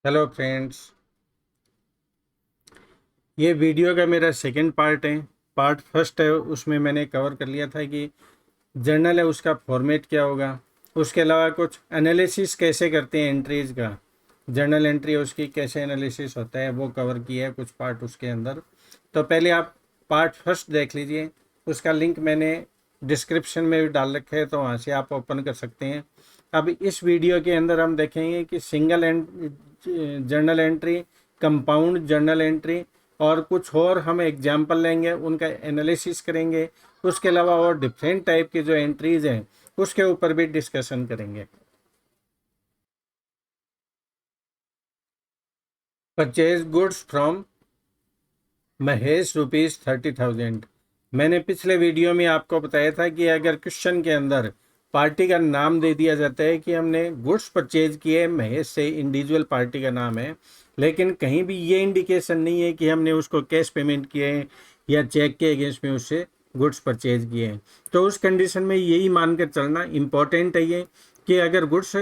Hello friends, ये video का मेरा सेकंड पार्ट है। पार्ट फर्स्ट है उसमें मैंने कवर कर लिया था कि जर्नल है उसका फॉर्मेट क्या होगा। उसके अलावा कुछ एनालिसिस कैसे करते हैं एंट्रीज़ का, जर्नल एंट्री उसकी कैसे एनालिसिस होता है वो कवर किया है कुछ पार्ट उसके अंदर। तो पहले आप पार्ट फर्स्ट देख लीजिए, उसका लिंक मैंने डिस्क्रिप्शन में भी डाल रखा है, तो वहाँ से आप ओपन कर सकते हैं। अब इस वीडियो के अंदर हम देखेंगे कि single journal entry, compound journal entry और कुछ और हम एग्जाम्पल लेंगे, उनका एनालिसिस करेंगे। उसके अलावा और डिफरेंट टाइप की जो एंट्रीज हैं उसके ऊपर भी डिस्कशन करेंगे। Purchase goods from Mahesh ₹30,000। मैंने पिछले वीडियो में आपको बताया था कि अगर क्वेश्चन के अंदर पार्टी का नाम दे दिया जाता है कि हमने गुड्स परचेज किए महेश से, इंडिविजुअल पार्टी का नाम है, लेकिन कहीं भी ये इंडिकेशन नहीं है कि हमने उसको कैश पेमेंट किए हैं या चेक के अगेंस्ट में उससे गुड्स परचेज किए हैं, तो उस कंडीशन में यही मानकर चलना इम्पोर्टेंट है ये कि अगर गुड्स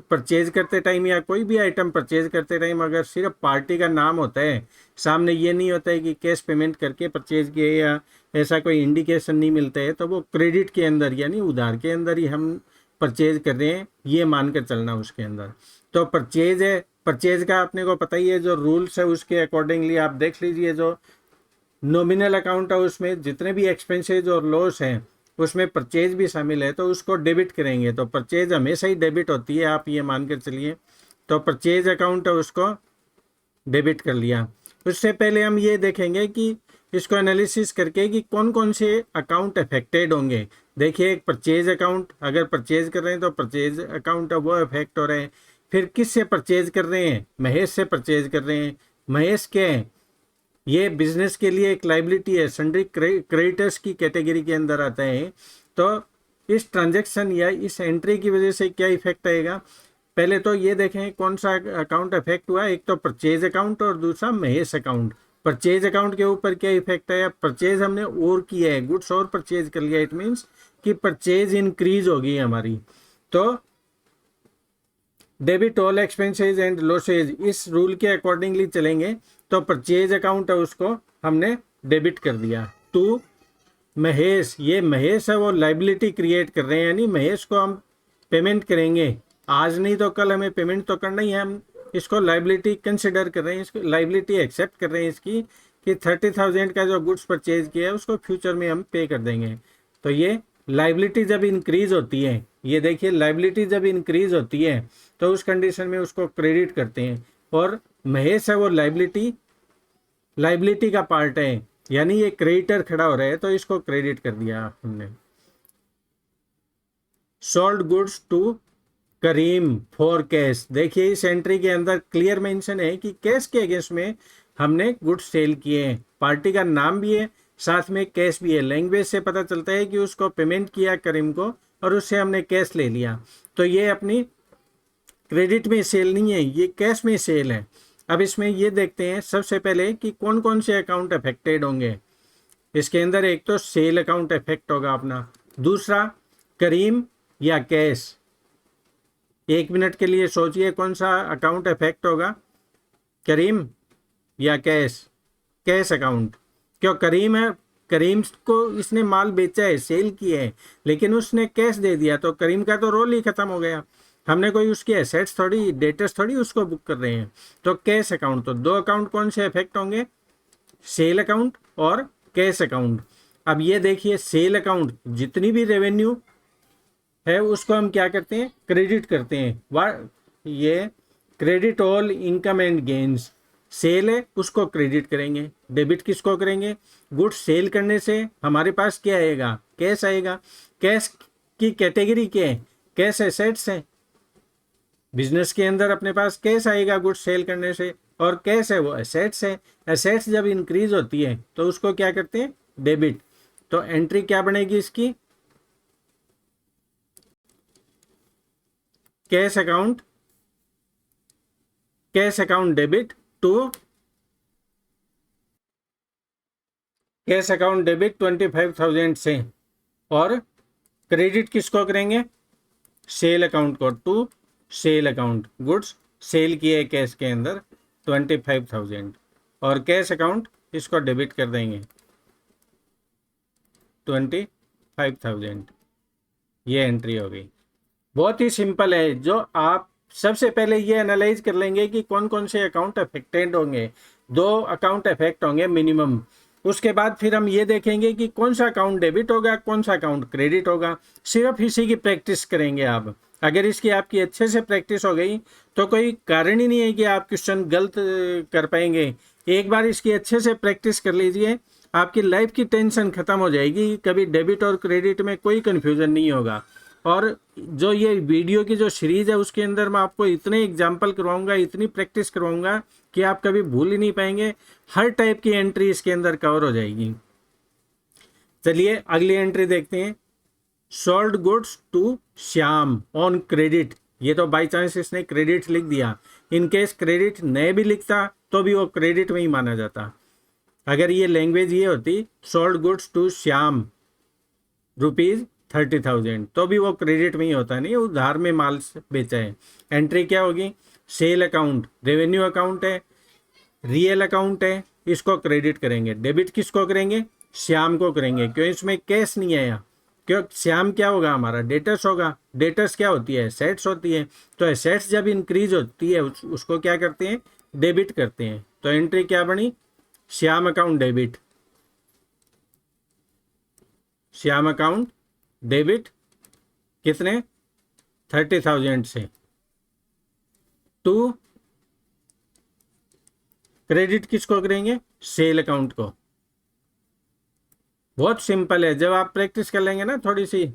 परचेज करते टाइम या कोई भी आइटम परचेज करते टाइम अगर सिर्फ पार्टी का नाम होता है, सामने ये नहीं होता है कि कैश पेमेंट करके परचेज किए या ऐसा कोई इंडिकेशन नहीं मिलता है, तो वो क्रेडिट के अंदर यानी उधार के अंदर ही हम परचेज कर रहे हैं, ये मानकर चलना उसके अंदर। तो परचेज है, परचेज का अपने को पता ही है, जो रूल्स है उसके अकॉर्डिंगली आप देख लीजिए। जो नॉमिनल अकाउंट है उसमें जितने भी एक्सपेंसेज और लॉस हैं उसमें परचेज भी शामिल है, तो उसको डेबिट करेंगे। तो परचेज हमेशा ही डेबिट होती है, आप ये मान कर चलिए। तो परचेज अकाउंट है उसको डेबिट कर लिया। उससे पहले हम ये देखेंगे कि इसको एनालिसिस करके कि कौन कौन से अकाउंट अफेक्टेड होंगे। देखिए, एक परचेज अकाउंट, अगर परचेज कर रहे हैं तो परचेज अकाउंट है वो अफेक्ट हो रहे हैं। फिर किस से परचेज कर रहे हैं? महेश से परचेज कर रहे हैं। महेश क्या है? ये बिजनेस के लिए एक लाइबिलिटी है, सन्ड्री क्रेडिटर्स की कैटेगरी के अंदर आता है। तो इस ट्रांजैक्शन या इस एंट्री की वजह से क्या इफेक्ट आएगा, पहले तो ये देखें कौन सा अकाउंट अफेक्ट हुआ। एक तो परचेज अकाउंट और दूसरा महेश अकाउंट। परचेज अकाउंट के ऊपर क्या इफेक्ट आया? परचेज हमने और किया है, गुड्स और परचेज कर लिया, इट मीन्स कि परचेज इंक्रीज होगी हमारी। तो debit all expenses and losses, इस रूल के अकॉर्डिंगली चलेंगे। तो परचेज अकाउंट है उसको हमने डेबिट कर दिया टू महेश। ये महेश है वो लाइबिलिटी क्रिएट कर रहे हैं, यानी महेश को हम पेमेंट करेंगे, आज नहीं तो कल हमें पेमेंट तो करना ही है। हम इसको लाइबिलिटी कंसिडर कर रहे हैं, इसको लाइबिलिटी एक्सेप्ट कर रहे हैं इसकी कि 30,000 का जो गुड्स परचेज किया है उसको फ्यूचर में हम पे कर देंगे। तो ये लाइबिलिटी जब इंक्रीज होती है, ये देखिए लाइबिलिटी जब इंक्रीज होती है तो उस कंडीशन में उसको क्रेडिट करते हैं। और महेश है वो लाइबिलिटी का पार्ट है, यानी ये क्रेडिटर खड़ा हो रहा है तो इसको क्रेडिट कर दिया हमने। Sold goods to Karim for cash. देखिए इस एंट्री के अंदर क्लियर मेंशन है कि कैश के अगेंस्ट में हमने गुड्स सेल किए हैं। पार्टी का नाम भी है, साथ में कैश भी है। लैंग्वेज से पता चलता है कि उसको पेमेंट किया करीम को और उससे हमने कैश ले लिया। तो ये अपनी क्रेडिट में सेल नहीं है, ये कैश में सेल है। अब इसमें ये देखते हैं सबसे पहले कि कौन कौन से अकाउंट अफेक्टेड होंगे। इसके अंदर एक तो सेल अकाउंट अफेक्ट होगा अपना, दूसरा करीम या कैश। एक मिनट के लिए सोचिए कौन सा अकाउंट अफेक्ट होगा, करीम या कैश? Cash account. क्यों? करीम है, करीम को इसने माल बेचा है, सेल किया है, लेकिन उसने कैश दे दिया तो करीम का तो रोल ही खत्म हो गया। हमने कोई उसकी एसेट्स थोड़ी, डेटर्स थोड़ी उसको बुक कर रहे हैं। तो कैश अकाउंट, तो दो अकाउंट कौन से अफेक्ट होंगे? सेल अकाउंट और कैश अकाउंट। अब ये देखिए, सेल अकाउंट जितनी भी रेवेन्यू है उसको हम क्या करते हैं? क्रेडिट करते हैं। ये credit all income and gains. Sale है उसको क्रेडिट करेंगे, डेबिट किसको करेंगे? गुड्स सेल करने से हमारे पास क्या आएगा? कैश आएगा। कैश की कैटेगरी क्या है? कैश एसेट्स है। बिजनेस के अंदर अपने पास कैश आएगा गुड्स सेल करने से, और कैश है वो एसेट्स है। एसेट्स जब इंक्रीज होती है तो उसको क्या करते हैं? डेबिट। तो एंट्री क्या बनेगी इसकी? Cash account, cash account debit to cash account debit 25,000 से, और क्रेडिट किसको करेंगे? सेल अकाउंट को to sale account, goods sale किए कैश के अंदर 25,000, और कैश अकाउंट इसको डेबिट कर देंगे 25,000। ये एंट्री हो गई। बहुत ही सिंपल है। जो आप सबसे पहले ये एनालाइज कर लेंगे कि कौन कौन से अकाउंट अफेक्टेड होंगे। 2 अकाउंट अफेक्ट होंगे मिनिमम। उसके बाद फिर हम ये देखेंगे कि कौन सा अकाउंट डेबिट होगा, कौन सा अकाउंट क्रेडिट होगा। सिर्फ इसी की प्रैक्टिस करेंगे आप। अगर इसकी आपकी अच्छे से प्रैक्टिस हो गई तो कोई कारण ही नहीं है कि आप क्वेश्चन गलत कर पाएंगे। एक बार इसकी अच्छे से प्रैक्टिस कर लीजिए, आपकी लाइफ की टेंशन खत्म हो जाएगी। कभी डेबिट और क्रेडिट में कोई कन्फ्यूजन नहीं होगा। और जो ये वीडियो की जो सीरीज है उसके अंदर मैं आपको इतने एग्जाम्पल करवाऊंगा, इतनी प्रैक्टिस करवाऊंगा कि आप कभी भूल ही नहीं पाएंगे। हर टाइप की एंट्री इसके अंदर कवर हो जाएगी। चलिए अगली एंट्री देखते हैं। Sold goods to Shyam on credit. ये तो बाई चांस इसने क्रेडिट लिख दिया। इन केस क्रेडिट नहीं भी लिखता तो भी वो क्रेडिट में ही माना जाता। अगर ये लैंग्वेज ये होती सोल्ड गुड्स टू श्याम ₹30,000 तो भी वो क्रेडिट में ही होता, नहीं उधार में माल बेचा है। एंट्री क्या होगी? सेल अकाउंट, रेवेन्यू अकाउंट है, रियल अकाउंट है, इसको क्रेडिट करेंगे। डेबिट किसको करेंगे? श्याम को करेंगे। क्यों? इसमें कैश नहीं आया। क्यों? श्याम क्या होगा? हमारा डेटर्स होगा। डेटर्स क्या होती है? एसेट्स होती है। तो एसेट्स जब इंक्रीज होती है उसको क्या करते हैं? डेबिट करते हैं। तो एंट्री क्या बनी? Shyam account debit. Shyam account debit कितने? 30,000 से। टू क्रेडिट किसको करेंगे? सेल अकाउंट को। बहुत सिंपल है। जब आप प्रैक्टिस कर लेंगे ना थोड़ी सी,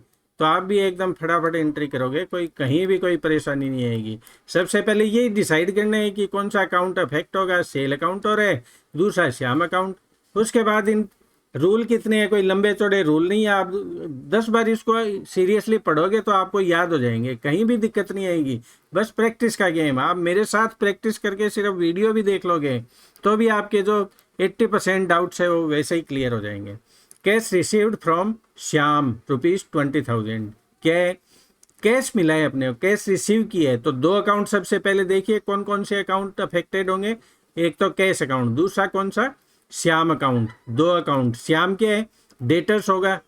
तो आप भी एकदम फटाफट एंट्री करोगे, कोई कहीं भी कोई परेशानी नहीं आएगी। सबसे पहले यही डिसाइड करना है कि कौन सा अकाउंट अफेक्ट होगा। सेल अकाउंट और है, दूसरा श्याम अकाउंट। उसके बाद इन रूल कितने हैं? कोई लंबे चौड़े रूल नहीं है। आप 10 बार इसको सीरियसली पढ़ोगे तो आपको याद हो जाएंगे, कहीं भी दिक्कत नहीं आएगी। बस प्रैक्टिस का गेम। आप मेरे साथ प्रैक्टिस करके सिर्फ वीडियो भी देख लोगे तो भी आपके जो 80% डाउट्स है वो वैसे ही क्लियर हो जाएंगे। Cash received from Shyam ₹20,000। क्या कैश मिला है अपने को, कैश रिसीव किया है। तो 2 अकाउंट सबसे पहले देखिए कौन कौन से अकाउंट अफेक्टेड होंगे। एक तो कैश अकाउंट, दूसरा कौन सा? श्याम अकाउंट। 2 अकाउंट। श्याम क्या है? डेटर्स होगा।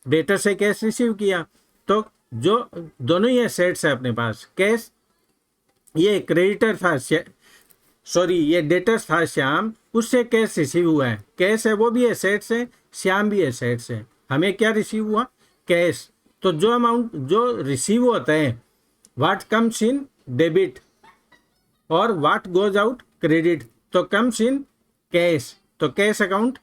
डेटर से कैश रिसीव किया। तो जो दोनों ही एसेट्स है अपने पास। कैश ये क्रेडिटर था, सॉरी ये डेटर्स था श्याम, उससे कैश रिसीव हुआ है। कैश है वो भी एसेट्स है, श्याम भी एसेट्स है। हमें क्या रिसीव हुआ? कैश। तो जो अमाउंट जो रिसीव होता है व्हाट कम्स इन डेबिट और व्हाट गोज आउट क्रेडिट, तो कम्स इन कैश। तो cash account,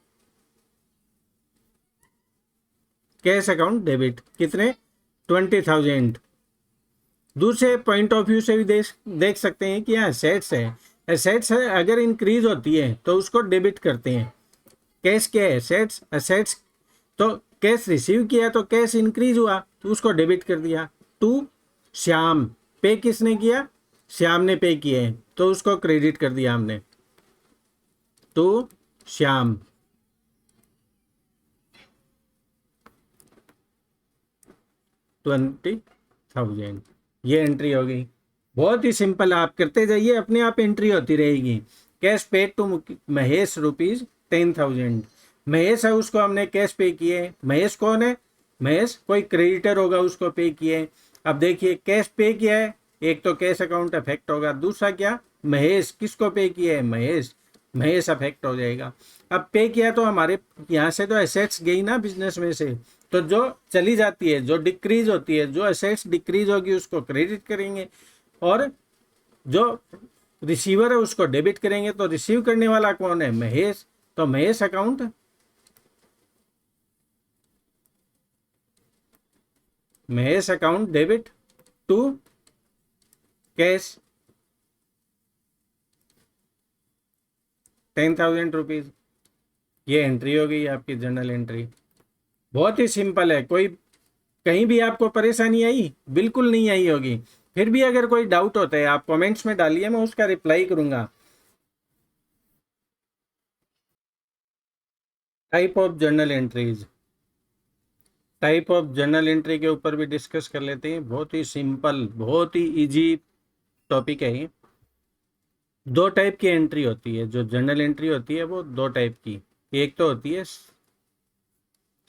cash account debit कितने? 20,000। दूसरे पॉइंट ऑफ व्यू से भी देख सकते हैं कि यहाँ एसेट्स है। एसेट्स है अगर इंक्रीज होती है तो उसको डेबिट करते हैं। कैश क्या है? एसेट्स। एसेट्स तो कैश रिसीव किया तो कैश इंक्रीज हुआ तो उसको डेबिट कर दिया। टू श्याम, पे किसने किया? श्याम ने पे किए हैं तो उसको क्रेडिट कर दिया हमने। टू श्याम। $20,000। ये एंट्री हो गई। बहुत ही सिंपल, आप करते जाइए अपने आप एंट्री होती रहेगी। Cash paid to Mahesh ₹10,000। Mahesh है उसको हमने कैश पे किए। महेश कौन है? महेश कोई क्रेडिटर होगा, उसको पे किए। अब देखिए कैश पे किया है, एक तो कैश अकाउंट अफेक्ट होगा, दूसरा क्या? महेश किसको पे किया है? महेश। महेश अफेक्ट हो जाएगा। अब पे किया तो हमारे यहाँ से तो एसेट्स गई ना बिजनेस में से, तो जो चली जाती है, जो डिक्रीज होती है, जो एसेट्स डिक्रीज होगी उसको क्रेडिट करेंगे और जो रिसीवर है उसको डेबिट करेंगे। तो रिसीव करने वाला कौन है? महेश। तो Mahesh account, Mahesh account debit to cash ₹10,000। ये एंट्री हो गई आपकी जर्नल एंट्री। बहुत ही सिंपल है। कोई कहीं भी आपको परेशानी आई? बिल्कुल नहीं आई होगी। फिर भी अगर कोई डाउट होता है आप कमेंट्स में डालिए, मैं उसका रिप्लाई करूंगा। Type of journal entries, type of journal entry के ऊपर भी डिस्कस कर लेते हैं। बहुत ही सिंपल, बहुत ही इजी टॉपिक है ये। दो टाइप की एंट्री होती है, जो जर्नल एंट्री होती है वो दो टाइप की। एक तो होती है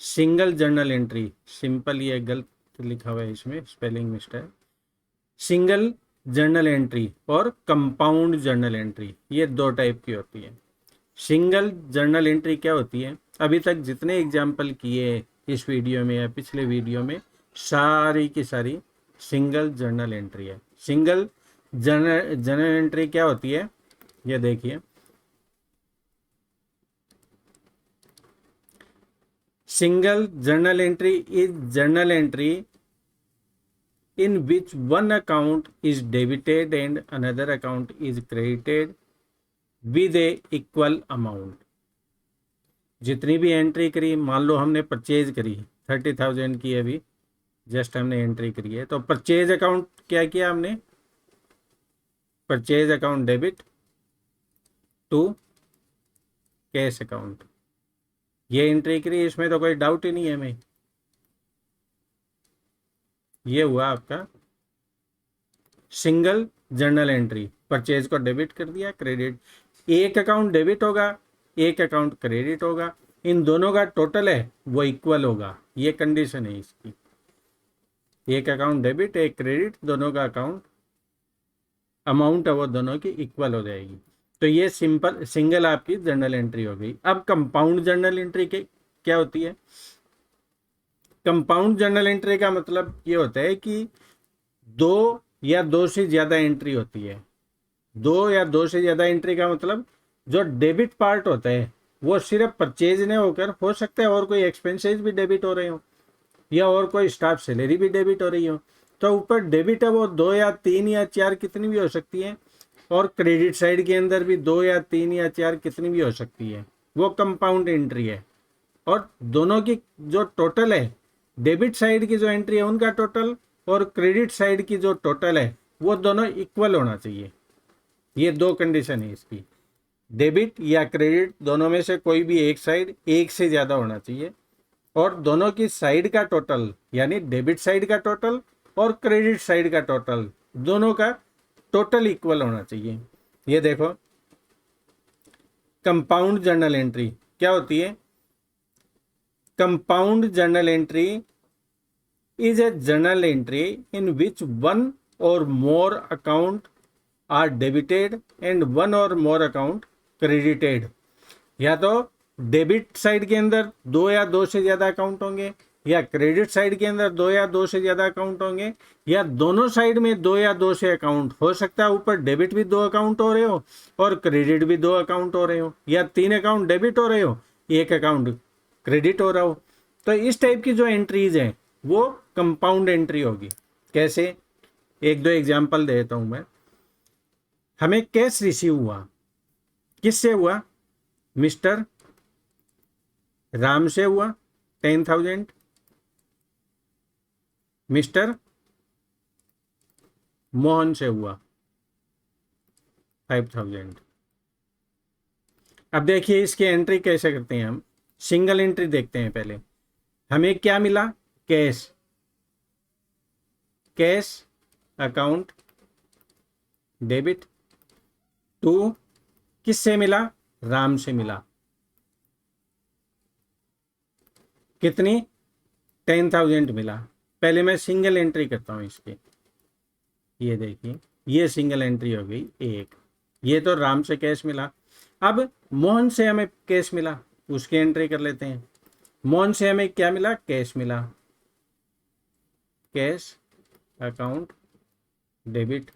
सिंगल जर्नल एंट्री, सिंपल, ये गलत लिखा हुआ है इसमें, spelling mistake. Single journal entry और कंपाउंड जर्नल एंट्री, ये दो टाइप की होती है। सिंगल जर्नल एंट्री क्या होती है, अभी तक जितने एग्जाम्पल किए इस वीडियो में या पिछले वीडियो में, सारी की सारी सिंगल जर्नल एंट्री है। सिंगल जर्नल एंट्री क्या होती है, ये देखिए। Single journal entry is journal entry in which one account is debited and another account is credited with a equal amount। जितनी भी एंट्री करी, मान लो हमने परचेज करी 30,000 की, अभी जस्ट हमने एंट्री करी है, तो परचेज अकाउंट क्या किया हमने, purchase account debit to cash account, ये एंट्री करी, इसमें तो कोई डाउट ही नहीं है हमें। ये हुआ आपका सिंगल जर्नल एंट्री, परचेज को डेबिट कर दिया, क्रेडिट, एक अकाउंट डेबिट होगा, एक अकाउंट क्रेडिट होगा, इन दोनों का टोटल है वो इक्वल होगा, ये कंडीशन है इसकी। एक अकाउंट डेबिट, एक क्रेडिट, दोनों का अकाउंट अमाउंट है वो दोनों की इक्वल हो जाएगी। तो ये सिंपल सिंगल आपकी जर्नल एंट्री हो गई। अब कंपाउंड जर्नल एंट्री के क्या होती है, कंपाउंड जर्नल एंट्री का मतलब ये होता है कि दो या दो से ज़्यादा एंट्री होती है। दो या दो से ज़्यादा एंट्री का मतलब जो डेबिट पार्ट होता है वो सिर्फ परचेज नहीं होकर, हो सकता है और कोई एक्सपेंसेस भी डेबिट हो रहे हो या और कोई स्टाफ सैलरी भी डेबिट हो रही हो, तो ऊपर डेबिट है वो दो या तीन या चार कितनी भी हो सकती है, और क्रेडिट साइड के अंदर भी दो या तीन या चार कितनी भी हो सकती है, वो कंपाउंड एंट्री है। और दोनों की जो टोटल है, डेबिट साइड की जो एंट्री है उनका टोटल और क्रेडिट साइड की जो टोटल है वो दोनों इक्वल होना चाहिए। ये दो कंडीशन है इसकी, डेबिट या क्रेडिट दोनों में से कोई भी एक साइड एक से ज़्यादा होना चाहिए, और दोनों की साइड का टोटल, यानी डेबिट साइड का टोटल और क्रेडिट साइड का टोटल, दोनों का टोटल इक्वल होना चाहिए। ये देखो, कंपाउंड जर्नल एंट्री क्या होती है, compound journal entry is a journal entry in which one or more account are debited and one or more account credited। या तो डेबिट साइड के अंदर दो या दो से ज़्यादा अकाउंट होंगे, या क्रेडिट साइड के अंदर दो या दो से ज़्यादा अकाउंट होंगे, या दोनों साइड में दो या दो से अकाउंट हो सकता है, ऊपर डेबिट भी दो अकाउंट हो रहे हो और क्रेडिट भी दो अकाउंट हो रहे हो, या तीन अकाउंट डेबिट हो रहे हो, एक अकाउंट क्रेडिट हो रहा हो। तो इस टाइप की जो एंट्रीज हैं वो कंपाउंड एंट्री होगी। कैसे, एक दो एग्जांपल देता हूं मैं। हमें कैश रिसीव हुआ, किससे हुआ, मिस्टर राम से हुआ 10,000, मिस्टर मोहन से हुआ 5,000। अब देखिए इसकी एंट्री कैसे करते हैं हम, सिंगल एंट्री देखते हैं पहले। हमें क्या मिला, cash, cash account debit to, किससे मिला, राम से मिला, कितनी, 10,000 मिला। पहले मैं सिंगल एंट्री करता हूं इसके, ये देखिए ये सिंगल एंट्री हो गई एक, ये तो राम से कैश मिला। अब मोहन से हमें कैश मिला, उसकी एंट्री कर लेते हैं। मोहन से हमें क्या मिला, कैश मिला, cash account debit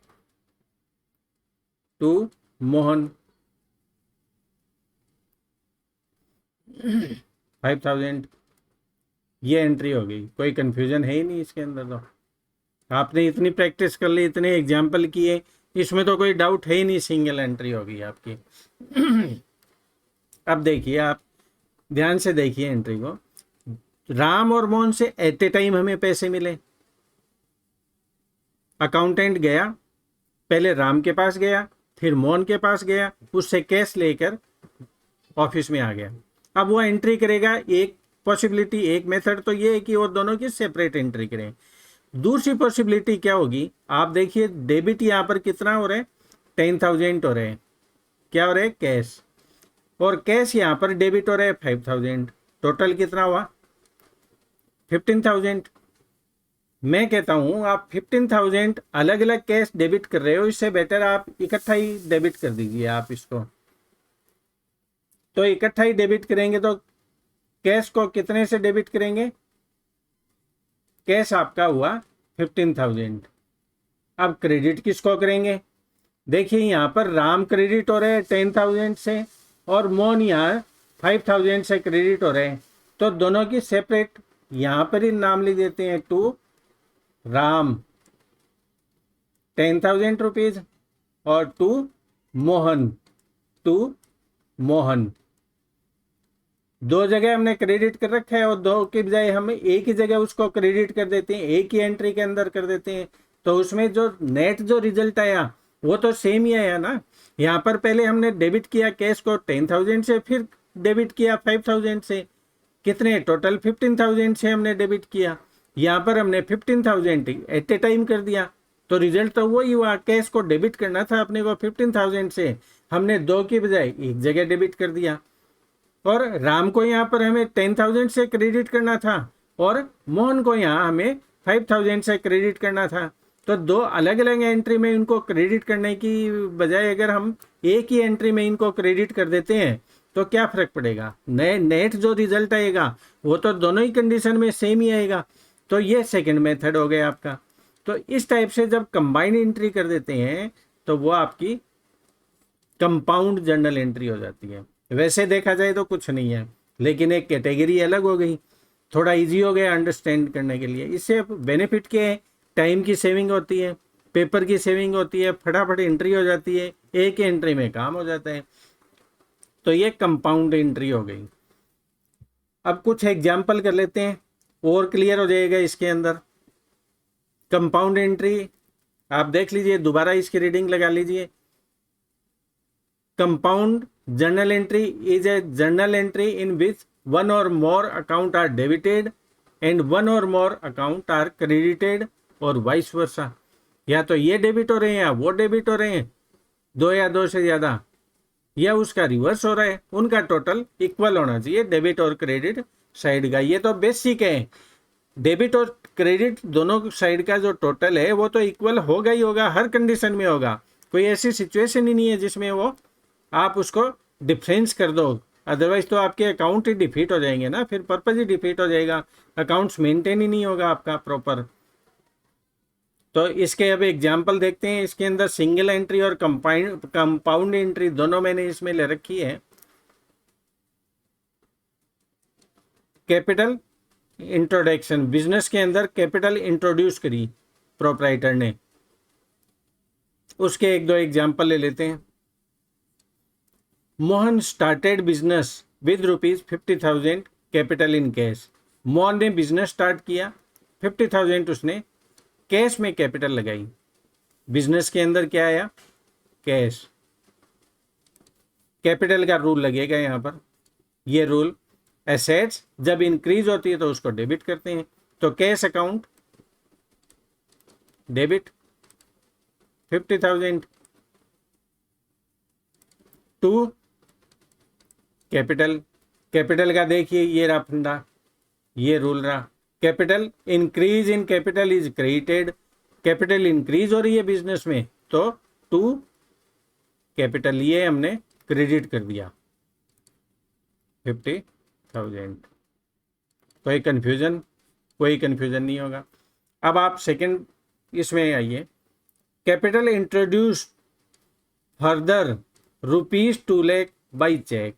to Mohan 5,000, ये एंट्री हो गई। कोई कंफ्यूजन है ही नहीं इसके अंदर, तो आपने इतनी प्रैक्टिस कर ली, इतने एग्जाम्पल किए, इसमें तो कोई डाउट है ही नहीं, सिंगल एंट्री होगी आपकी। अब देखिए, आप ध्यान से देखिए एंट्री को। राम और मोहन से एट ए टाइम हमें पैसे मिले। अकाउंटेंट गया, पहले राम के पास गया, फिर मोहन के पास गया, उससे कैश लेकर ऑफिस में आ गया। अब वो एंट्री करेगा, एक पॉसिबिलिटी, एक मेथड तो ये है कि वो दोनों की सेपरेट एंट्री करें। दूसरी पॉसिबिलिटी क्या होगी, आप देखिए डेबिट यहाँ पर कितना हो रहा है, 10,000 हो रहे हैं, क्या हो रहा है, कैश, और कैश यहाँ पर डेबिट हो रहा है 5000। टोटल कितना हुआ, 15000। मैं कहता हूँ आप 15000 अलग अलग कैश डेबिट कर रहे हो, इससे बेटर आप इकट्ठा ही डेबिट कर दीजिए आप इसको। तो इकट्ठा ही डेबिट करेंगे तो कैश को कितने से डेबिट करेंगे, कैश आपका हुआ 15000। अब क्रेडिट किसको करेंगे, देखिए यहाँ पर राम क्रेडिट हो रहे हैं 10000 से और मोहन यहाँ 5000 से क्रेडिट हो रहे हैं। तो दोनों की सेपरेट यहाँ पर ही नाम लिख देते हैं, टू राम 10,000 रुपीज और टू मोहन। दो जगह हमने क्रेडिट कर रखा है और दो के बजाय हम एक ही जगह उसको क्रेडिट कर देते हैं, एक ही एंट्री के अंदर कर देते हैं। तो उसमें जो नेट जो रिजल्ट आया वो तो सेम ही आया ना। यहाँ पर पहले हमने डेबिट किया कैश को 10,000 से, फिर डेबिट किया 5,000 से, कितने टोटल 15,000 से हमने डेबिट किया। यहाँ पर हमने 15,000 एट ए टाइम कर दिया, तो रिजल्ट तो वही हुआ। कैश को डेबिट करना था अपने को 15,000 से, हमने दो की बजाय एक जगह डेबिट कर दिया। और राम को यहाँ पर हमें 10,000 से क्रेडिट करना था और मोहन को यहाँ हमें 5,000 से क्रेडिट करना था। तो दो अलग अलग एंट्री में इनको क्रेडिट करने की बजाय अगर हम एक ही एंट्री में इनको क्रेडिट कर देते हैं तो क्या फर्क पड़ेगा, नेट जो रिजल्ट आएगा वो तो दोनों ही कंडीशन में सेम ही आएगा। तो ये सेकंड मेथड हो गया आपका। तो इस टाइप से जब कंबाइंड एंट्री कर देते हैं तो वो आपकी कंपाउंड जर्नल एंट्री हो जाती है। वैसे देखा जाए तो कुछ नहीं है, लेकिन एक कैटेगरी अलग हो गई, थोड़ा इजी हो गया अंडरस्टैंड करने के लिए। इससे बेनिफिट क्या है, टाइम की सेविंग होती है, पेपर की सेविंग होती है, फटाफट एंट्री हो जाती है, एक ही एंट्री में काम हो जाता है। तो ये कंपाउंड एंट्री हो गई। अब कुछ एग्जाम्पल कर लेते हैं और क्लियर हो जाएगा इसके अंदर। कंपाउंड एंट्री आप देख लीजिए, दोबारा इसकी रीडिंग लगा लीजिए। Compound journal entry is a journal entry in which one or more account are debited and one or more account are credited और vice versa। या तो ये डेबिट हो रहे हैं या वो डेबिट हो रहे हैं, दो या दो से ज्यादा, या उसका रिवर्स हो रहा है, उनका टोटल इक्वल होना चाहिए डेबिट और क्रेडिट साइड का। ये तो बेसिक है, डेबिट और क्रेडिट दोनों साइड का जो टोटल है वो तो इक्वल होगा ही होगा, हर कंडीशन में होगा। कोई ऐसी सिचुएशन ही नहीं है जिसमें वो आप उसको डिफरेंस कर दो, अदरवाइज तो आपके अकाउंट ही डिफीट हो जाएंगे ना, फिर पर्पज ही डिफीट हो जाएगा, अकाउंट्स मेंटेन ही नहीं होगा आपका प्रॉपर। तो इसके अब एग्जांपल देखते हैं। इसके अंदर सिंगल एंट्री और कंपाउंड एंट्री दोनों मैंने इसमें ले रखी है। कैपिटल इंट्रोडक्शन, बिजनेस के अंदर कैपिटल इंट्रोड्यूस करी प्रोप्राइटर ने, उसके एक दो एग्जांपल ले लेते हैं। Mohan started business with ₹50,000 capital in cash. Mohan ने बिजनेस स्टार्ट किया, 50,000 उसने कैश में कैपिटल लगाई। बिजनेस के अंदर क्या आया, कैश। कैपिटल का रूल लगेगा यहाँ पर, ये रूल, एसेट्स जब इंक्रीज होती है तो उसको डेबिट करते हैं। तो cash account debit 50,000 to capital. Capital का देखिए ये रहा फंडा, ये रूल रहा। Capital increase in capital is credited, capital increase हो रही है बिजनेस में तो टू कैपिटल, ये हमने क्रेडिट कर दिया 50,000। कोई कंफ्यूजन नहीं होगा। अब आप सेकंड इसमें आइए, capital introduce further ₹2 lakh by cheque.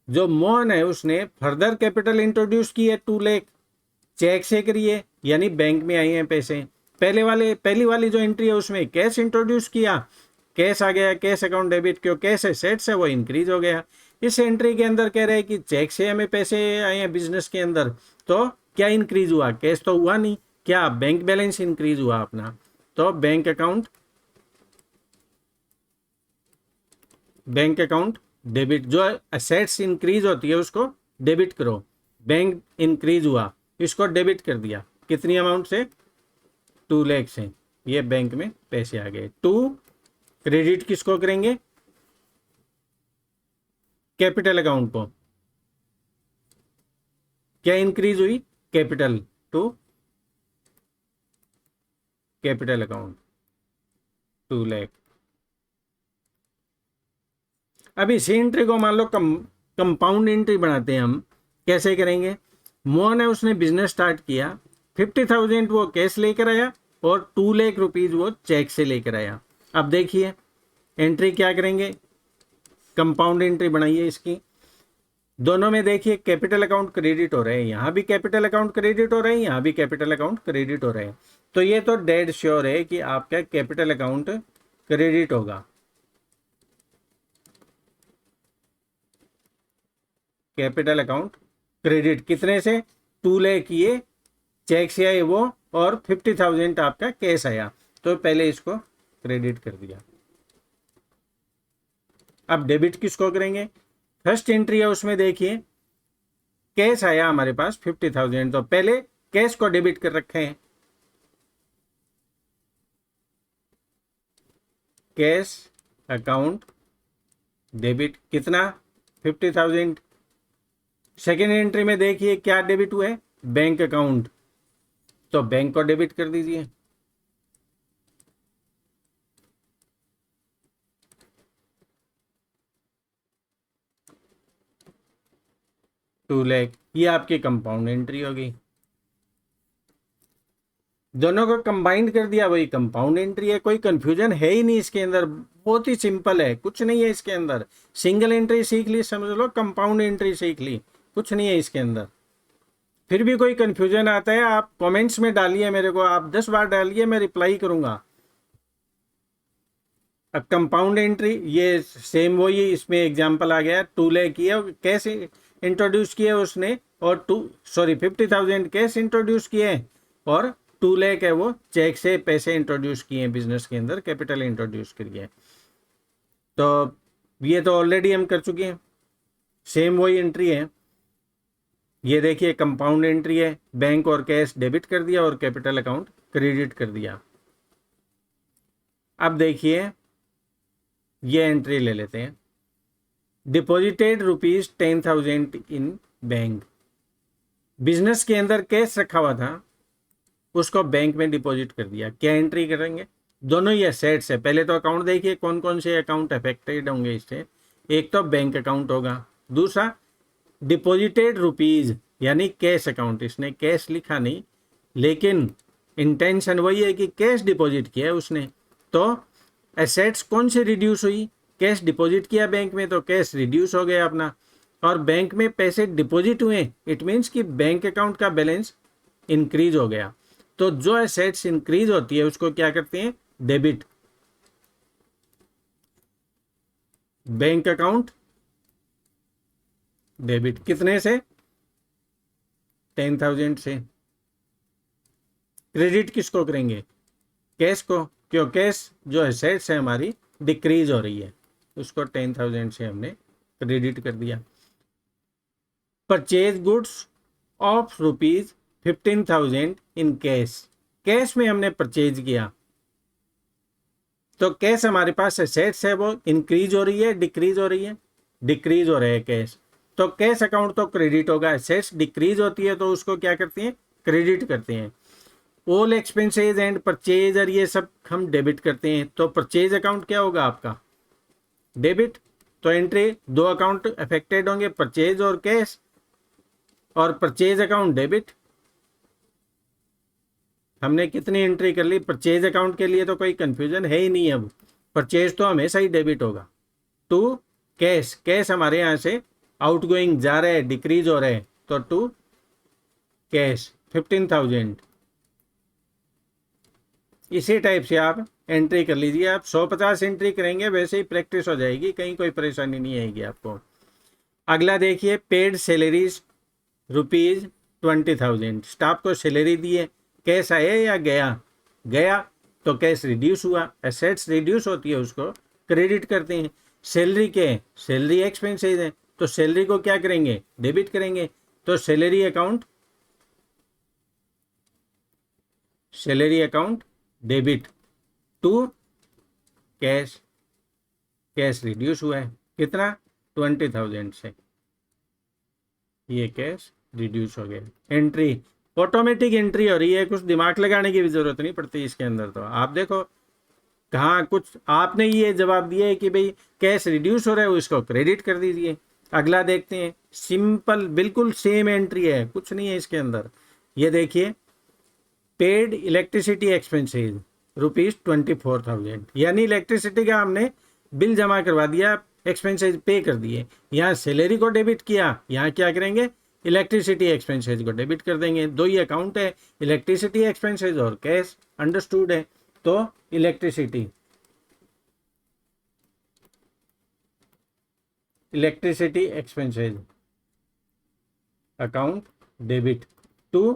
जो मोहन है उसने फर्दर कैपिटल इंट्रोड्यूस की है 2 लाख, चेक से करिए, यानी बैंक में आए हैं पैसे। पहली वाली जो एंट्री है उसमें कैश इंट्रोड्यूस किया, कैश आ गया, कैश अकाउंट डेबिट, क्यों कैश एसेट्स है वो इंक्रीज हो गया। इस एंट्री के अंदर कह रहे हैं कि चेक से हमें पैसे आए हैं बिजनेस के अंदर, तो क्या इंक्रीज हुआ, कैश तो हुआ नहीं, क्या बैंक बैलेंस इंक्रीज हुआ अपना। तो बैंक अकाउंट डेबिट, जो एसेट्स इंक्रीज होती है उसको डेबिट करो। बैंक इंक्रीज हुआ, इसको डेबिट कर दिया, कितनी अमाउंट से, 2 लाख से, ये बैंक में पैसे आ गए। टू क्रेडिट किसको करेंगे, कैपिटल अकाउंट को, क्या इंक्रीज हुई, capital to capital account 2 lakh. अब इसी एंट्री को मान लो कंपाउंड एंट्री बनाते हैं हम। कैसे करेंगे? मोहन है, उसने बिजनेस स्टार्ट किया, 50,000 वो कैश लेकर आया और 2 लाख रुपीज वो चेक से लेकर आया। अब देखिए एंट्री क्या करेंगे, कंपाउंड एंट्री बनाइए इसकी। दोनों में देखिए कैपिटल अकाउंट क्रेडिट हो रहे हैं, यहाँ भी कैपिटल अकाउंट क्रेडिट हो रहे हैं, यहाँ भी कैपिटल अकाउंट क्रेडिट हो रहे हैं। तो ये तो डेड श्योर है कि आपका कैपिटल अकाउंट क्रेडिट होगा। कैपिटल अकाउंट क्रेडिट कितने से? 2 लाख ये चेक से आए वो, और 50,000 आपका कैश आया, तो पहले इसको क्रेडिट कर दिया। अब डेबिट किसको करेंगे? फर्स्ट एंट्री है उसमें देखिए कैश आया हमारे पास 50,000, तो पहले कैश को डेबिट कर रखे हैं। कैश अकाउंट डेबिट कितना? 50,000। सेकेंड एंट्री में देखिए क्या डेबिट हुआ है? बैंक अकाउंट, तो बैंक को डेबिट कर दीजिए। 2 लाख, ये आपकी कंपाउंड एंट्री हो गई। दोनों को कंबाइंड कर दिया, वही कंपाउंड एंट्री है। कोई कंफ्यूजन है ही नहीं इसके अंदर, बहुत ही सिंपल है, कुछ नहीं है इसके अंदर। सिंगल एंट्री सीख ली समझ लो, कंपाउंड एंट्री सीख ली, कुछ नहीं है इसके अंदर। फिर भी कोई कंफ्यूजन आता है आप कमेंट्स में डालिए मेरे को, आप 10 बार डालिए, मैं रिप्लाई करूंगा। अब कंपाउंड एंट्री ये सेम वही, इसमें एग्जांपल आ गया 2 लाख किया, कैसे इंट्रोड्यूस किया उसने, और 50,000 कैश इंट्रोड्यूस किए, और 2 लाख है वो चेक से पैसे इंट्रोड्यूस किए बिजनेस के अंदर, कैपिटल इंट्रोड्यूस करिए। तो ये तो ऑलरेडी हम कर चुके हैं, सेम वही एंट्री है। ये देखिए कंपाउंड एंट्री है, बैंक और कैश डेबिट कर दिया और कैपिटल अकाउंट क्रेडिट कर दिया। अब देखिए ये एंट्री ले लेते हैं, डिपॉजिटेड ₹10,000 इन बैंक। बिजनेस के अंदर कैश रखा हुआ था, उसको बैंक में डिपॉजिट कर दिया। क्या एंट्री करेंगे? दोनों ही एसेट्स है। पहले तो अकाउंट देखिए कौन कौन से अकाउंट अफेक्टेड होंगे इससे। एक तो बैंक अकाउंट होगा, दूसरा डिपॉजिटेड रुपीज यानी कैश अकाउंट। इसने कैश लिखा नहीं, लेकिन इंटेंशन वही है कि कैश डिपॉजिट किया है उसने। तो एसेट्स कौन से रिड्यूस हुई? कैश डिपॉजिट किया बैंक में, तो कैश रिड्यूस हो गया अपना, और बैंक में पैसे डिपॉजिट हुए, इट मीन्स कि बैंक अकाउंट का बैलेंस इंक्रीज हो गया। तो जो एसेट्स इंक्रीज होती है उसको क्या करते हैं? डेबिट। बैंक अकाउंट डेबिट कितने से? 10,000 से। क्रेडिट किसको करेंगे? कैश को, क्यों कैश जो एसेट्स है हमारी डिक्रीज हो रही है, उसको 10,000 से हमने क्रेडिट कर दिया। Purchase goods of ₹15,000 in cash. Cash में हमने परचेज किया, तो कैश हमारे पास एसेट्स है वो इंक्रीज हो रही है, डिक्रीज हो रही है? डिक्रीज हो रहे हैं कैश, तो कैश अकाउंट तो क्रेडिट होगा। एसेट्स डिक्रीज होती है तो उसको क्या करते हैं? क्रेडिट करते हैं। ऑल एक्सपेंसेज एंड परचेज और ये सब हम डेबिट करते हैं, तो परचेज अकाउंट क्या होगा आपका? डेबिट। तो एंट्री दो अकाउंट अफेक्टेड होंगे, परचेज और कैश, और परचेज अकाउंट डेबिट। हमने कितनी एंट्री कर ली? परचेज अकाउंट के लिए तो कोई कंफ्यूजन है ही नहीं। अब परचेज तो हमेशा ही डेबिट होगा। टू कैश, कैश हमारे यहाँ से आउटगोइंग जा रहे हैं, डिक्रीज हो रहे हैं, तो टू कैश 15,000। इसी टाइप से आप एंट्री कर लीजिए। आप 150 एंट्री करेंगे वैसे ही प्रैक्टिस हो जाएगी, कहीं कोई परेशानी नहीं आएगी आपको। अगला देखिए, पेड सैलरीज ₹20,000। स्टाफ को सैलरी दिए, कैश आया या गया? गया, तो कैश रिड्यूस हुआ, एसेट्स रिड्यूस होती है उसको क्रेडिट करते हैं। सैलरी के सैलरी एक्सपेंसेज है, तो सैलरी को क्या करेंगे? डेबिट करेंगे। तो salary account debit to cash. Cash reduce हुआ है कितना? 20,000 से ये कैश रिड्यूस हो गया। एंट्री ऑटोमेटिक एंट्री हो रही है, कुछ दिमाग लगाने की भी जरूरत नहीं पड़ती इसके अंदर। तो आप देखो कहाँ कुछ आपने ये जवाब दिया है कि भाई कैश रिड्यूस हो रहा है, उसको क्रेडिट कर दीजिए। अगला देखते हैं, सिंपल बिल्कुल सेम एंट्री है, कुछ नहीं है इसके अंदर। ये देखिए, पेड इलेक्ट्रिसिटी एक्सपेंसेस ₹24,000, यानी इलेक्ट्रिसिटी का हमने बिल जमा करवा दिया, एक्सपेंसेस पे कर दिए। यहाँ सैलरी को डेबिट किया, यहाँ क्या करेंगे, इलेक्ट्रिसिटी एक्सपेंसेस को डेबिट कर देंगे। दो ही अकाउंट है, इलेक्ट्रिसिटी एक्सपेंसेस और कैश, अंडरस्टूड है। तो electricity expenses account debit to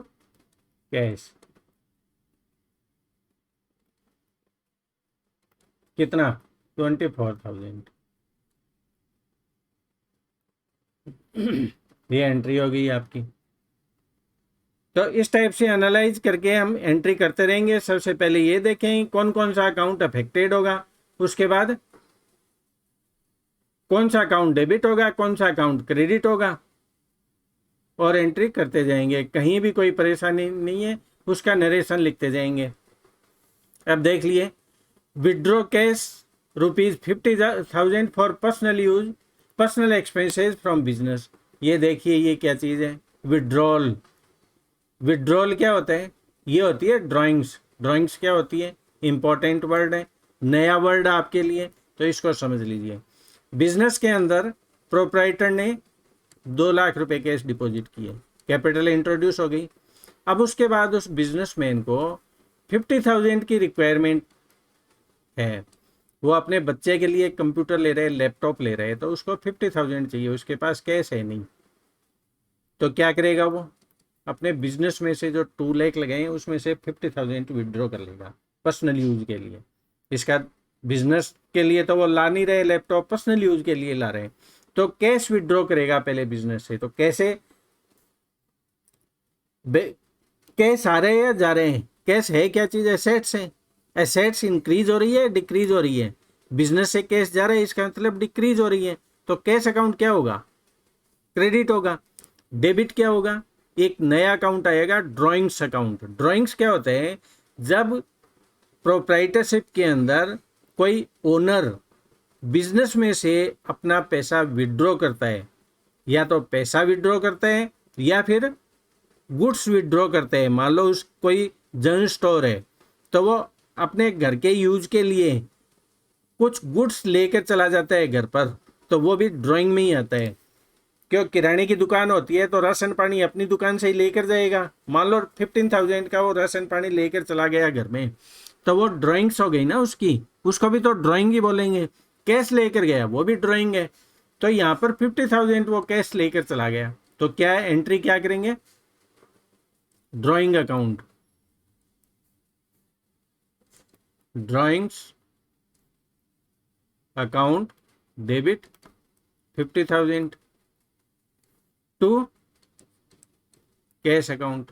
cash, कितना, 24,000। ये एंट्री हो गई आपकी। तो इस टाइप से एनालाइज करके हम एंट्री करते रहेंगे। सबसे पहले ये देखें कौन कौन सा अकाउंट अफेक्टेड होगा, उसके बाद कौन सा अकाउंट डेबिट होगा, कौन सा अकाउंट क्रेडिट होगा, और एंट्री करते जाएंगे। कहीं भी कोई परेशानी नहीं है, उसका नरेशन लिखते जाएंगे। अब देख लिए, withdraw cash ₹50,000 for personal use, personal expenses from business. ये देखिए ये क्या चीज़ है, विड्रॉल। विड्रॉल क्या होता है, ये होती है ड्राइंग्स। ड्राइंग्स क्या होती है, इंपॉर्टेंट वर्ड है, नया वर्ड आपके लिए, तो इसको समझ लीजिए। बिजनेस के अंदर प्रोप्राइटर ने 2 लाख रुपए कैश डिपॉजिट किए, कैपिटल इंट्रोड्यूस हो गई। अब उसके बाद उस बिजनेसमैन को 50,000 की रिक्वायरमेंट है, वो अपने बच्चे के लिए कंप्यूटर ले रहे, लैपटॉप ले रहे, तो उसको 50,000 चाहिए, उसके पास कैश है नहीं। तो क्या करेगा, वो अपने बिजनेस में से जो 2 लाख लगे हैं उसमें से 50,000 विड्रॉ कर लेगा पर्सनल यूज के लिए। इसका बिजनेस के लिए तो वो ला नहीं रहे लैपटॉप, पर्सनल यूज के लिए ला रहे हैं, तो कैश विड्रॉ करेगा पहले बिजनेस से। तो कैसे, कैश आ रहे हैं या जा रहे हैं, कैश है क्या चीज, एसेट्स है। एसेट्स इंक्रीज हो रही है, डिक्रीज हो रही है, बिजनेस से कैश जा रहा है, इसका मतलब डिक्रीज हो रही है। तो कैश अकाउंट क्या होगा, क्रेडिट होगा। डेबिट क्या होगा, एक नया अकाउंट आएगा, ड्राइंग्स अकाउंट। ड्राइंग्स क्या होते हैं, जब प्रोप्राइटरशिप के अंदर कोई ओनर बिजनेस में से अपना पैसा विड्रॉ करता है, या तो पैसा विड्रॉ करता है या फिर गुड्स विड्रॉ करते हैं। मान लो उस कोई जनरल स्टोर है, तो वो अपने घर के यूज के लिए कुछ गुड्स लेकर चला जाता है घर पर, तो वो भी ड्राइंग में ही आता है। क्यों, किराने की दुकान होती है तो राशन पानी अपनी दुकान से ही लेकर जाएगा। मान लो 15,000 का वो राशन पानी लेकर चला गया घर में, तो वो ड्राइंग्स हो गई ना उसकी, उसको भी तो ड्राइंग ही बोलेंगे। कैश लेकर गया, वो भी ड्राइंग है। तो यहाँ पर 50,000 वो कैश लेकर चला गया, तो क्या एंट्री क्या करेंगे, drawing account, drawings account debit 50,000 to cash account.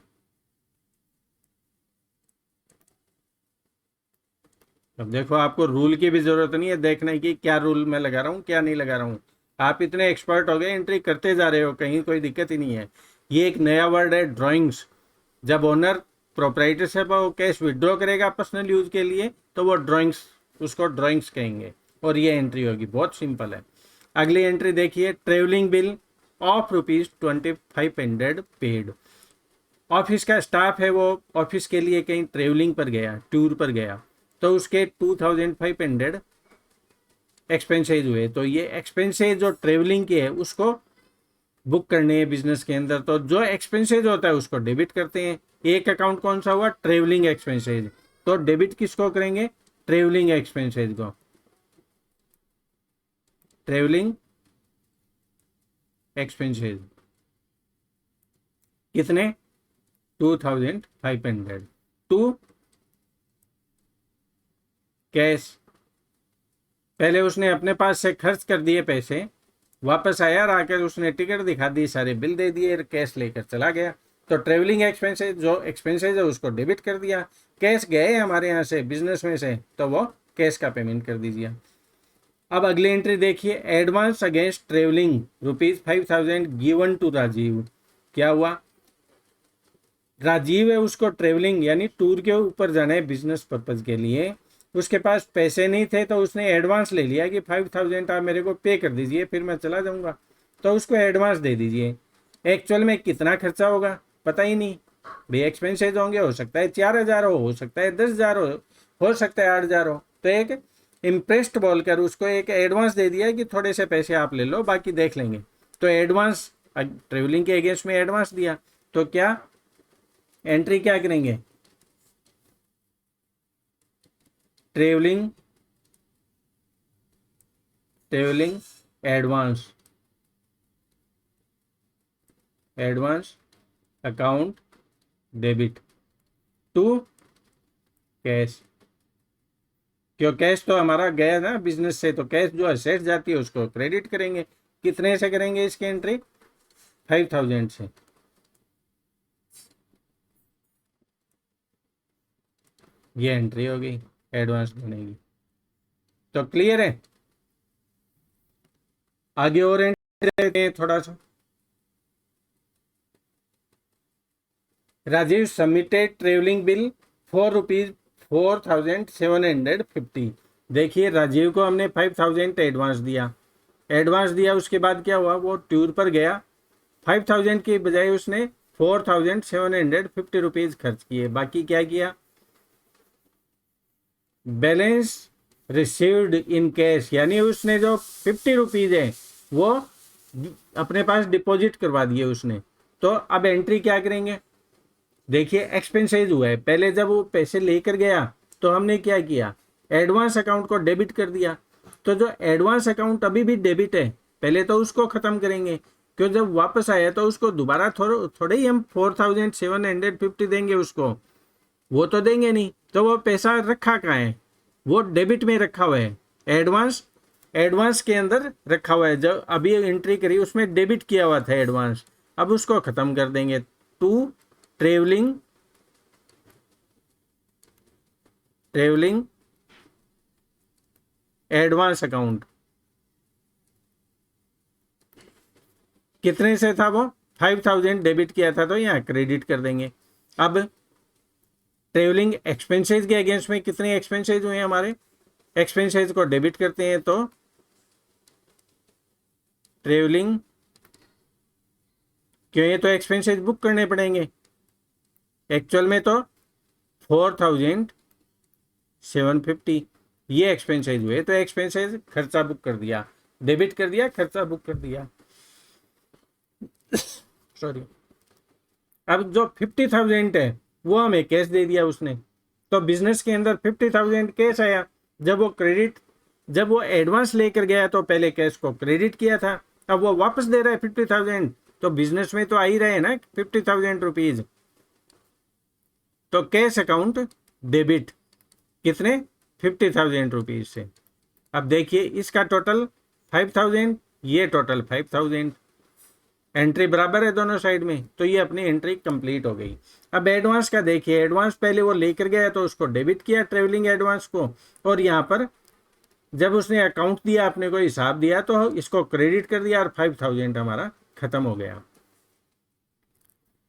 अब देखो, आपको रूल की भी जरूरत नहीं है देखने की क्या रूल मैं लगा रहा हूँ क्या नहीं लगा रहा हूँ। आप इतने एक्सपर्ट हो गए, एंट्री करते जा रहे हो, कहीं कोई दिक्कत ही नहीं है। ये एक नया वर्ड है, ड्राइंग्स। जब ओनर प्रोप्राइटरशिप वो कैश विड्रॉ करेगा पर्सनल यूज के लिए, तो वो ड्राइंग्स, उसको ड्राइंग्स कहेंगे, और ये एंट्री होगी। बहुत सिंपल है। अगली एंट्री देखिए, travelling bill of ₹2500 paid. Office का स्टाफ है, वो ऑफिस के लिए कहीं ट्रेवलिंग पर गया, टूर पर गया, तो उसके 2500 एक्सपेंसेज हुए। तो ये एक्सपेंसेज जो ट्रेवलिंग के है उसको बुक करने हैं बिजनेस के अंदर। तो जो एक्सपेंसेज होता है उसको डेबिट करते हैं। एक अकाउंट कौन सा हुआ, ट्रेवलिंग एक्सपेंसेज। तो डेबिट किसको करेंगे, ट्रेवलिंग एक्सपेंसेज को। ट्रेवलिंग एक्सपेंसेज कितने, 2500 टू कैश। पहले उसने अपने पास से खर्च कर दिए पैसे, वापस आया, आकर उसने टिकट दिखा दी, सारे बिल दे दिए, कैश लेकर चला गया। तो ट्रेवलिंग एक्सपेंसेज, जो एक्सपेंसेज है उसको डेबिट कर दिया। कैश गए हमारे यहाँ से बिजनेस में से, तो वो कैश का पेमेंट कर दीजिए। अब अगली एंट्री देखिए, advance against travelling ₹5,000 given to Rajiv. क्या हुआ, राजीव है, उसको ट्रेवलिंग यानी टूर के ऊपर जाना है बिजनेस पर्पज के लिए, उसके पास पैसे नहीं थे तो उसने एडवांस ले लिया कि 5,000 आप मेरे को पे कर दीजिए फिर मैं चला जाऊंगा, तो उसको एडवांस दे दीजिए। एक्चुअल में कितना खर्चा होगा पता ही नहीं, भाई एक्सपेंसेस होंगे, हो सकता है 4,000 हो सकता है 10,000 हो सकता है 8,000 हो, तो एक इम्प्रेस्ड बोलकर उसको एक एडवांस दे दिया कि थोड़े से पैसे आप ले लो बाकी देख लेंगे। तो एडवांस ट्रेवलिंग के अगेंस्ट में एडवांस दिया, तो क्या एंट्री क्या करेंगे, travelling advance account debit to cash, क्यों कैश तो हमारा गया ना बिजनेस से, तो कैश जो असेट जाती है उसको क्रेडिट करेंगे। कितने से करेंगे इसकी एंट्री, 5,000 से। ये एंट्री हो गई एडवांस देने की। तो क्लियर है, आगे और एंट्री लेते हैं थोड़ा सा। Rajiv submitted travelling bill for ₹4,750। देखिए राजीव को हमने 5,000 एडवांस दिया, उसके बाद क्या हुआ, वो टूर पर गया, 5,000 की बजाय उसने 4,750 खर्च किए। बाकी क्या किया, बैलेंस रिसीव्ड इन कैश, यानी उसने जो ₹50 है वो अपने पास डिपॉजिट करवा दिए उसने। तो अब एंट्री क्या करेंगे, देखिए एक्सपेंसेज हुआ है, पहले जब वो पैसे लेकर गया तो हमने क्या किया, एडवांस अकाउंट को डेबिट कर दिया। तो जो एडवांस अकाउंट अभी भी डेबिट है, पहले तो उसको खत्म करेंगे, क्यों जब वापस आया तो उसको दोबारा थोड़े ही हम 4,750 देंगे उसको, वो तो देंगे नहीं, तो वो पैसा रखा कहाँ है, वो डेबिट में रखा हुआ है, एडवांस के अंदर रखा हुआ है, जब अभी एंट्री करी उसमें डेबिट किया हुआ था एडवांस, अब उसको खत्म कर देंगे। टू ट्रेवलिंग एडवांस अकाउंट, कितने से था वो, 5,000 डेबिट किया था तो यहाँ क्रेडिट कर देंगे। अब ट्रेवलिंग एक्सपेंसेस के अगेंस्ट में कितने एक्सपेंसेस हुए हमारे, एक्सपेंसेस को डेबिट करते हैं तो ट्रेवलिंग, क्यों ये तो एक्सपेंसेस बुक करने पड़ेंगे, एक्चुअल में तो 4,750 ये एक्सपेंसेस हुए, तो एक्सपेंसेस खर्चा बुक कर दिया, डेबिट कर दिया, खर्चा बुक कर दिया। सॉरी, अब जो 50,000 है वो हमें कैश दे दिया उसने, तो बिजनेस के अंदर 50,000 कैश आया। जब वो एडवांस लेकर गया तो पहले कैश को क्रेडिट किया था, अब वो वापस दे रहा है 50,000, तो बिजनेस में तो आ ही रहे ना 50,000 रुपीज, तो कैश अकाउंट डेबिट कितने, 50,000 रुपीज से। अब देखिए इसका टोटल 5,000, ये टोटल 5,000, एंट्री बराबर है दोनों साइड में, तो ये अपनी एंट्री कंप्लीट हो गई। अब एडवांस का देखिए, एडवांस पहले वो लेकर गया तो उसको डेबिट किया ट्रेवलिंग एडवांस को, और यहाँ पर जब उसने अकाउंट दिया अपने को हिसाब दिया तो इसको क्रेडिट कर दिया और 5,000 हमारा खत्म हो गया।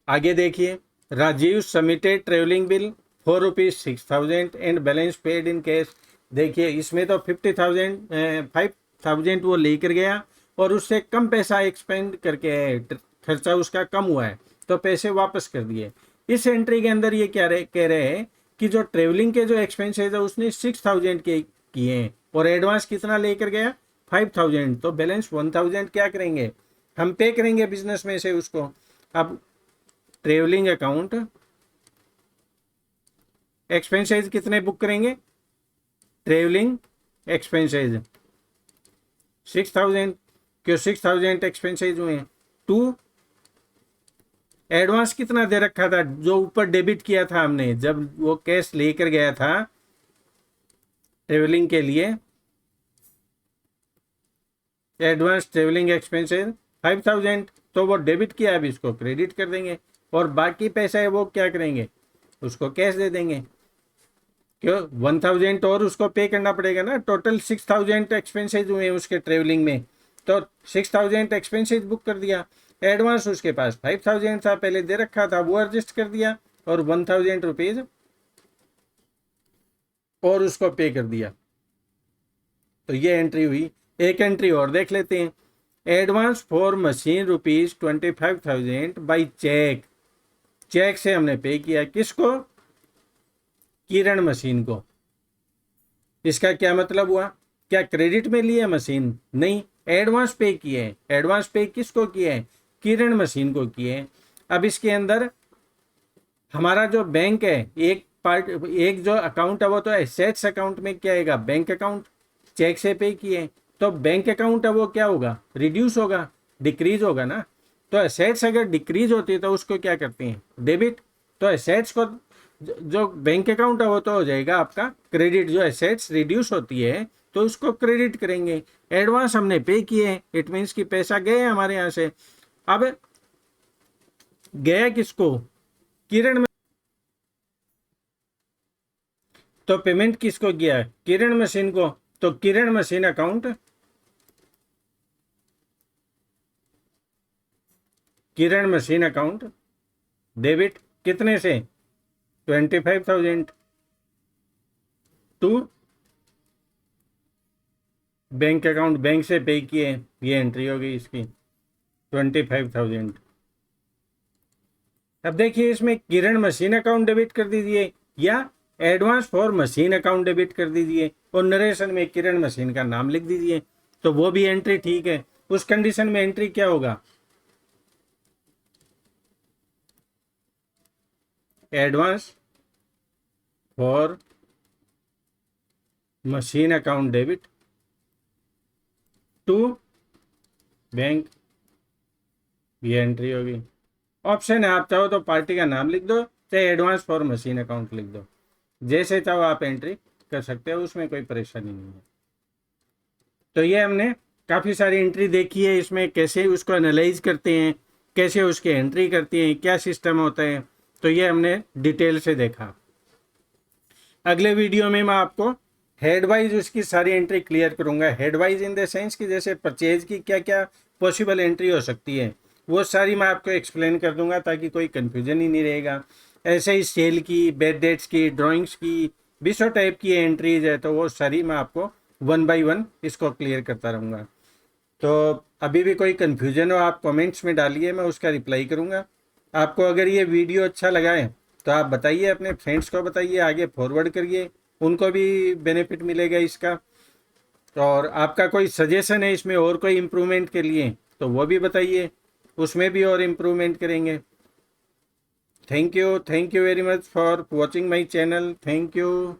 आगे देखिए, Rajiv submitted travelling bill for ₹6,000 and balance paid in cash. देखिए इसमें तो 5,000 वो लेकर गया और उससे कम पैसा एक्सपेंड करके खर्चा उसका कम हुआ है, तो पैसे वापस कर दिए। इस एंट्री के अंदर ये कह रहे हैं कि जो ट्रेवलिंग के जो एक्सपेंसेस है उसने 6,000 के किए हैं और एडवांस कितना लेकर गया, 5,000, तो बैलेंस 1,000 क्या करेंगे, हम पे करेंगे बिजनेस में से उसको। अब ट्रेवलिंग अकाउंट एक्सपेंसेस कितने बुक करेंगे, ट्रेवलिंग एक्सपेंसेस 6,000, क्यों 6,000 एक्सपेंसेस हुए हैं। टू एडवांस कितना दे रखा था जो ऊपर डेबिट किया था हमने जब वो कैश लेकर गया था ट्रेवलिंग के लिए, एडवांस ट्रेवलिंग एक्सपेंसेस 5,000, तो वो डेबिट किया, अभी इसको क्रेडिट कर देंगे और बाकी पैसा है वो क्या करेंगे, उसको कैश दे देंगे। क्यों 1000 और उसको पे करना पड़ेगा ना, टोटल 6000 एक्सपेंसेज हुए उसके ट्रेवलिंग में, तो 6000 एक्सपेंसेज बुक कर दिया। एडवांस उसके पास 5000 था पहले दे रखा था, वो एडजस्ट कर दिया और 1000 रुपीज और उसको पे कर दिया। तो ये एंट्री हुई। एक एंट्री और देख लेते हैं, advance for machine ₹25,000 by cheque. Cheque से हमने पे किया, किसको? किरण मशीन को। इसका क्या मतलब हुआ? क्या क्रेडिट में लिए मशीन? नहीं, एडवांस पे किए। एडवांस पे किसको किए? किरण मशीन को किए। अब इसके अंदर हमारा जो बैंक है, एक जो अकाउंट है वो तो एसेट्स अकाउंट में क्या आएगा? Bank account. चेक से पे किए तो बैंक अकाउंट है वो क्या होगा? रिड्यूस होगा, डिक्रीज होगा ना। तो एसेट्स अगर डिक्रीज होती है तो उसको क्या करते हैं? डेबिट। तो एसेट्स को जो बैंक अकाउंट है वो तो हो जाएगा आपका क्रेडिट। जो एसेट्स रिड्यूस होती है तो उसको क्रेडिट करेंगे। एडवांस हमने पे किए, इट मीन्स कि पैसा गए हमारे यहाँ से। अब गया किसको? किरण में। तो पेमेंट किसको किया है? किरण मशीन को। तो किरण मशीन अकाउंट, किरण मशीन अकाउंट डेबिट कितने से? 25,000 टू बैंक अकाउंट। बैंक से पे किए, ये एंट्री हो गई इसकी 25,000। अब देखिए इसमें किरण मशीन अकाउंट डेबिट कर दीजिए या advance for machine account debit कर दीजिए और नरेशन में किरण मशीन का नाम लिख दीजिए, तो वो भी एंट्री ठीक है। उस कंडीशन में एंट्री क्या होगा? Advance for machine account debit to bank, ये एंट्री होगी। ऑप्शन है, आप चाहो तो पार्टी का नाम लिख दो, चाहे एडवांस फॉर मशीन अकाउंट लिख दो, जैसे चाहो आप एंट्री कर सकते हो, उसमें कोई परेशानी नहीं है। तो ये हमने काफ़ी सारी एंट्री देखी है, इसमें कैसे उसको एनालाइज करते हैं, कैसे उसकी एंट्री करती हैं, क्या सिस्टम होता है, तो ये हमने डिटेल से देखा। अगले वीडियो में मैं आपको हेड वाइज उसकी सारी एंट्री क्लियर करूंगा। Head wise in the sense कि जैसे परचेज की क्या क्या पॉसिबल एंट्री हो सकती है, वो सारी मैं आपको एक्सप्लेन कर दूंगा ताकि कोई कन्फ्यूजन ही नहीं रहेगा। ऐसे ही सेल की, बेड डेट्स की, ड्राइंग्स की, विशो टाइप की एंट्रीज है, तो वो सारी मैं आपको 1 बाय 1 इसको क्लियर करता रहूँगा। तो अभी भी कोई कन्फ्यूजन हो आप कमेंट्स में डालिए, मैं उसका रिप्लाई करूँगा। आपको अगर ये वीडियो अच्छा लगा है तो आप बताइए, अपने फ्रेंड्स को बताइए, आगे फॉरवर्ड करिए, उनको भी बेनिफिट मिलेगा इसका। और आपका कोई सजेशन है इसमें और कोई इम्प्रूवमेंट के लिए तो वो भी बताइए, उसमें भी और इम्प्रूवमेंट करेंगे। Thank you very much for watching my channel. Thank you.